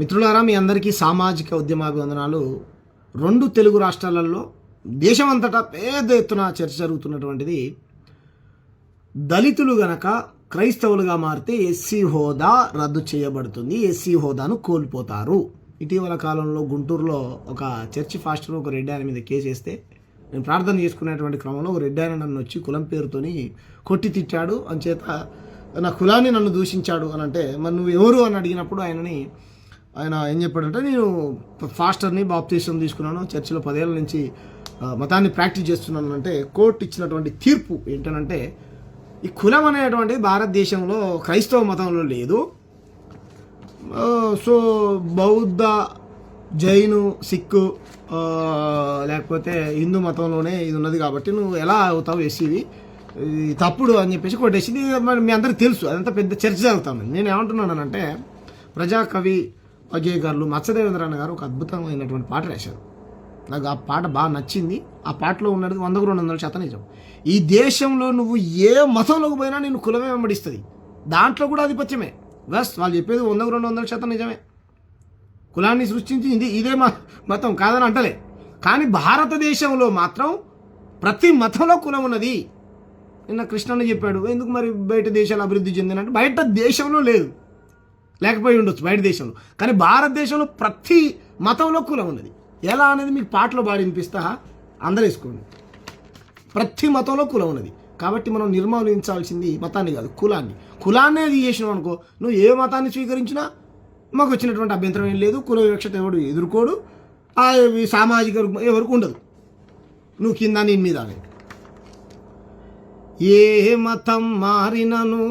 మిత్రులారా, మీ అందరికీ సామాజిక ఉద్యమాభివందనాలు. 2 తెలుగు రాష్ట్రాలలో దేశమంతటా పెద్ద ఎత్తున చర్చ జరుగుతున్నటువంటిది, దళితులు గనక క్రైస్తవులుగా మారితే ఎస్సీ హోదా రద్దు చేయబడుతుంది, ఎస్సీ హోదాను కోల్పోతారు. ఇటీవల కాలంలో గుంటూరులో ఒక చర్చి ఫాస్టర్ ఒక రెడ్డి ఆయన మీద కేసు వేస్తే, నేను ప్రార్థన చేసుకునేటువంటి క్రమంలో ఒక రెడ్డి ఆయన నన్ను వచ్చి కులం పేరుతోని కొట్టి తిట్టాడు, అంచేత నా కులాన్ని నన్ను దూషించాడు అని అంటే, మరి నువ్వు ఎవరు అని అడిగినప్పుడు ఆయన ఏం చెప్పాడంటే, నేను ఫాస్టర్ని, బాప్తీసం తీసుకున్నాను, చర్చిలో 10 ఏళ్ళ నుంచి మతాన్ని ప్రాక్టీస్ చేస్తున్నాను అంటే, కోర్టు ఇచ్చినటువంటి తీర్పు ఏంటనంటే, ఈ కులం అనేటువంటి భారతదేశంలో క్రైస్తవ మతంలో లేదు, సో బౌద్ధ, జైను, సిక్కు లేకపోతే హిందూ మతంలోనే ఇది ఉన్నది కాబట్టి నువ్వు ఎలా అవుతావు ఎస్సీవి, తప్పుడు అని చెప్పేసి కొట్టేసింది. మరి మీ అందరికీ తెలుసు, అదంతా పెద్ద చర్చ జరుగుతాను. నేను ఏమంటున్నానంటే, ప్రజాకవి అజయ్ మత్స్యదేవేంద్రన్న గారు ఒక అద్భుతమైనటువంటి పాట రాశారు. నాకు ఆ పాట బాగా నచ్చింది. ఆ పాటలో ఉన్నది 100-200% నిజం. ఈ దేశంలో నువ్వు ఏ మతంలోకి పోయినా నేను కులమే వెంబడిస్తుంది, దాంట్లో కూడా ఆధిపత్యమే. బస్ వాళ్ళు చెప్పేది 100-200% నిజమే. కులాన్ని సృష్టించింది ఇదే మతం కాదని అంటలే, కానీ భారతదేశంలో మాత్రం ప్రతి మతంలో కులం ఉన్నది. నిన్న కృష్ణన్న చెప్పాడు, ఎందుకు మరి బయట దేశాలు అభివృద్ధి చెందినంటే, బయట దేశంలో లేదు, లేకపోయి ఉండొచ్చు బయట దేశంలో, కానీ భారతదేశంలో ప్రతి మతంలో కులం ఉన్నది. ఎలా అనేది మీకు పాటలో బాగా వినిపిస్తా, అందరూ వేసుకోండి. ప్రతి మతంలో కులం ఉన్నది, కాబట్టి మనం నిర్మూలించాల్సింది మతాన్ని కాదు, కులాన్ని. కులాన్నే చేసినావు అనుకో, నువ్వు ఏ మతాన్ని స్వీకరించినా మాకు వచ్చినటువంటి అభ్యంతరం ఏం లేదు. కుల వివక్షత ఎవడు ఎదుర్కోడు, సామాజిక ఎవరికి ఉండదు, నువ్వు కింద నేను మీద. ఏ మతం మారినను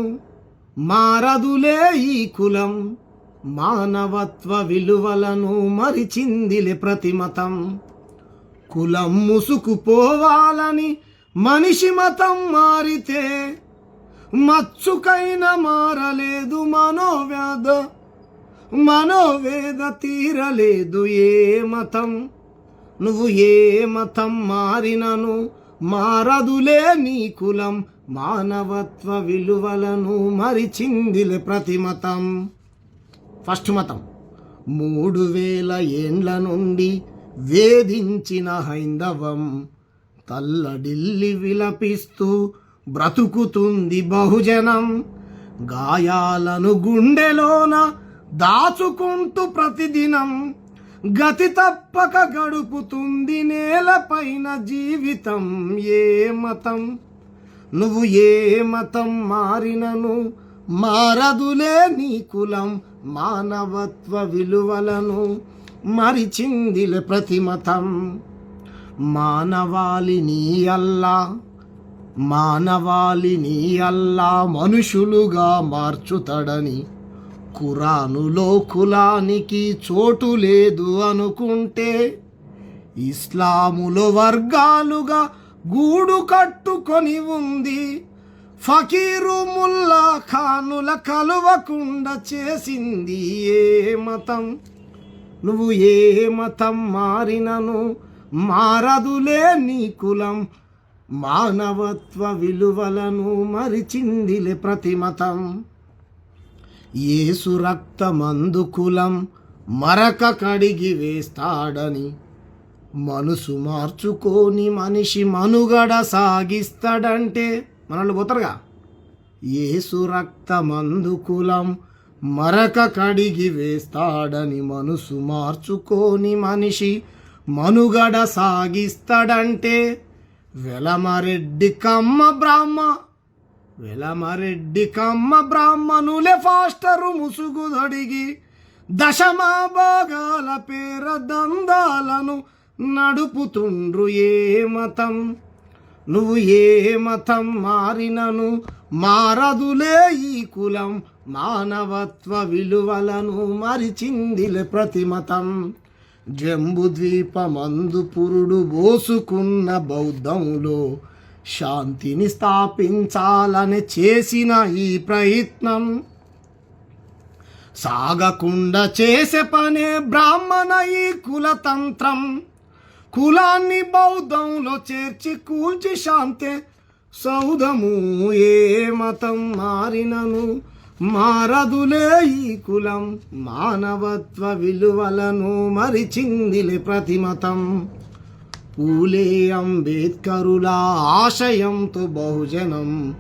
మారదులే ఈ కులం, మానవత్వ విలువలను మరిచిందిలే ప్రతి మతం. కులం ముసుకుపోవాలని మనిషి మతం మారితే, మచ్చుకైనా మారలేదు మనోవేద తీరలేదు ఏ మతం. నువ్వు ఏ మతం మారినను మారదులే నీ కులం, మానవత్వ విలువలను మరిచిందిలే ప్రతి మతం. ఫస్ట్ మతం 3000 ఏండ్ల నుండి వేధించిన హైందవం, తల్లడిల్లి విలపిస్తూ బ్రతుకుతుంది బహుజనం. గాయాలను గుండెలోన దాచుకుంటూ ప్రతిదినం, గతి తప్పక గడుపుతుంది నేలపైన జీవితం. ఏ మతం నువ్వు ఏ మతం మారినను మారదులే నీ కులం, మానవత్వ విలువలను మరిచిందిలే ప్రతి మతం. మానవాళిని అల్లా మనుషులుగా మార్చుతాడని, ఖురానులో కులానికి చోటు లేదు అనుకుంటే, ఇస్లాములో వర్గాలుగా గూడు కట్టుకొని ఉంది, ఫకీరు ముల్లా ఖానుల కలువకుండా చేసింది ఏ మతం. నువ్వు ఏ మతం మారినను మారదులే నీ కులం, మానవత్వ విలువలను మరిచిందిలే ప్రతి మతం. యేసు రక్తమందు కులం మరక కడిగి వేస్తాడని, మనసు మార్చుకొని మనిషి మనుగడ సాగిస్తాడంటే మనల్ని పోతారుగా. యేసు రక్తమందు కులం మరక కడిగి వేస్తాడని, మనసు మార్చుకొని మనిషి మనుగడ సాగిస్తాడంటే, వెలమరెడ్డి కమ్మ బ్రాహ్మణులే ఫాస్టరు ముసుగు దొడిగి, దశమా భాగాల పేర దందాలను నడుపుతుండ్రు ఏ మతం. నువ్వు ఏ మతం మారినను మారదులే ఈ కులం, మానవత్వ విలువలను మరిచిందిలే ప్రతి మతం. జంబు ద్వీపమందు పురుడు పోసుకున్న బౌద్ధంలో శాంతిని స్థాపించాలని చేసిన ఈ ప్రయత్నం, సాగకుండా చేసే పనే బ్రాహ్మణ ఈ కులతంత్రం. కులాన్ని బౌద్ధంలో చేర్చి కూల్చి శాంతే సౌధము. ఏ మతం మారినను మారదులే ఈ కులం మానవత్వ విలువలను మరిచిందిలే ప్రతిమతం పూలే అంబేద్కరుల ఆశయంతో బహుజనం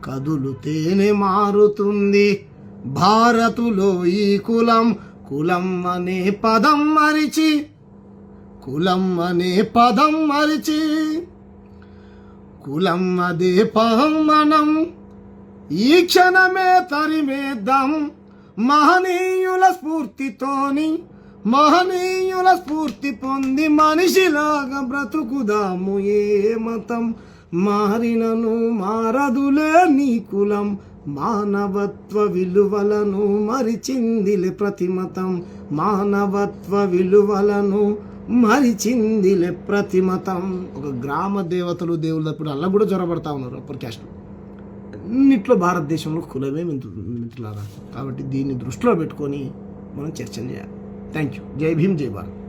కదులుతేనే మారుతుంది భారతులో ఈ కులం కులం అనే పదం మరిచి కులం అనే పదం మరిచి కులం అదే పదం మనం ఈ క్షణమే తరిమేద్దాం మహనీయుల స్ఫూర్తితోని మహనీయుల స్ఫూర్తి పొంది మనిషిలాగా బ్రతుకుదాము ఏ మతం మారినను మారదులే నీ కులం మానవత్వ విలువలను మరిచిందిలే ప్రతిమతం మానవత్వ విలువలను మరిచిందిలే ప్రతిమతం. ఒక గ్రామ దేవతలు దేవుళ్ళు అప్పుడు అలా కూడా జ్వరపడతా ఉన్నారు అప్పర్ క్యాస్ట్ అన్నిట్లో భారతదేశంలో కులమే మిత్రులారా. కాబట్టి దీన్ని దృష్టిలో పెట్టుకొని మనం చర్చలు చేయాలి. Thank you. జై భీమ్, జై భారత్.